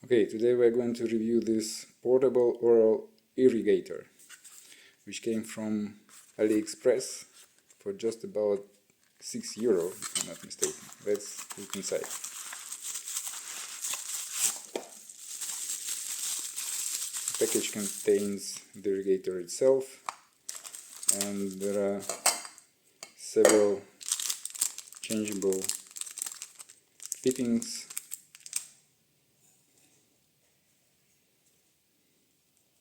Okay, today we're going to review this portable oral irrigator, which came from AliExpress for just about €6, if I'm not mistaken. Let's look inside. The package contains the irrigator itself, and there are several changeable fittings.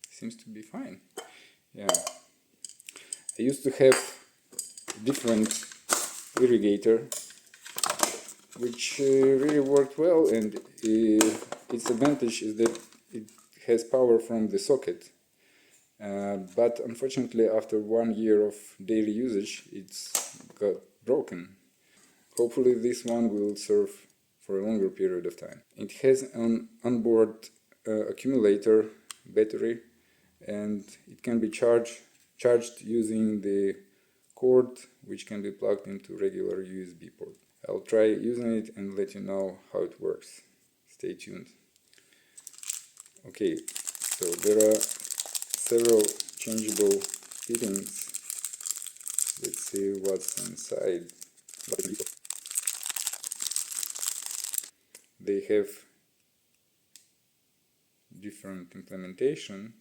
Seems to be fine. Yeah, I used to have different irrigator which really worked well, and its advantage is that it has power from the socket, but unfortunately after 1 year of daily usage it's got broken. Hopefully this one will serve for a longer period of time. It has an onboard accumulator battery, and it can be charged using the cord, which can be plugged into regular USB port. I'll try using it and let you know how it works. Stay tuned. Okay, so there are several changeable fittings. Let's see what's inside. They have different implementation,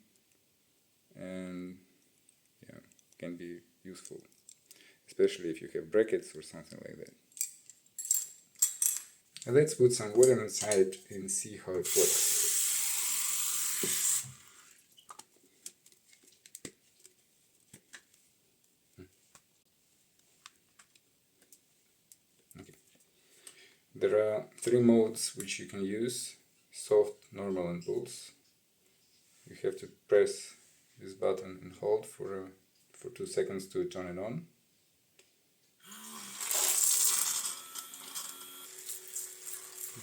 and yeah, can be useful, especially if you have brackets or something like that. And let's put some water inside and see how it works. Okay. There are 3 modes which you can use: soft, normal and pulse. You have to press this button and hold for 2 seconds to turn it on.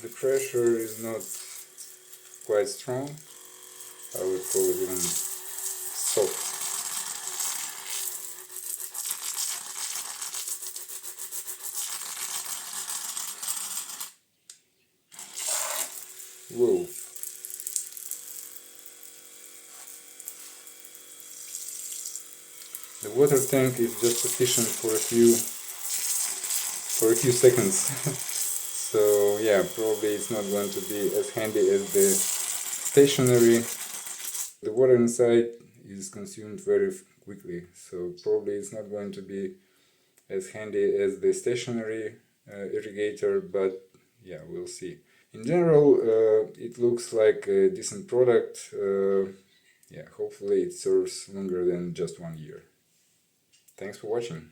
The pressure is not quite strong. I would call it even soft. Whoa. The water tank is just sufficient for a few seconds. So yeah, probably it's not going to be as handy as the stationary. The water inside is consumed very quickly, so probably it's not going to be as handy as the stationary irrigator, but yeah, we'll see. In general, it looks like a decent product. Yeah, hopefully it serves longer than just 1 year. Thanks for watching.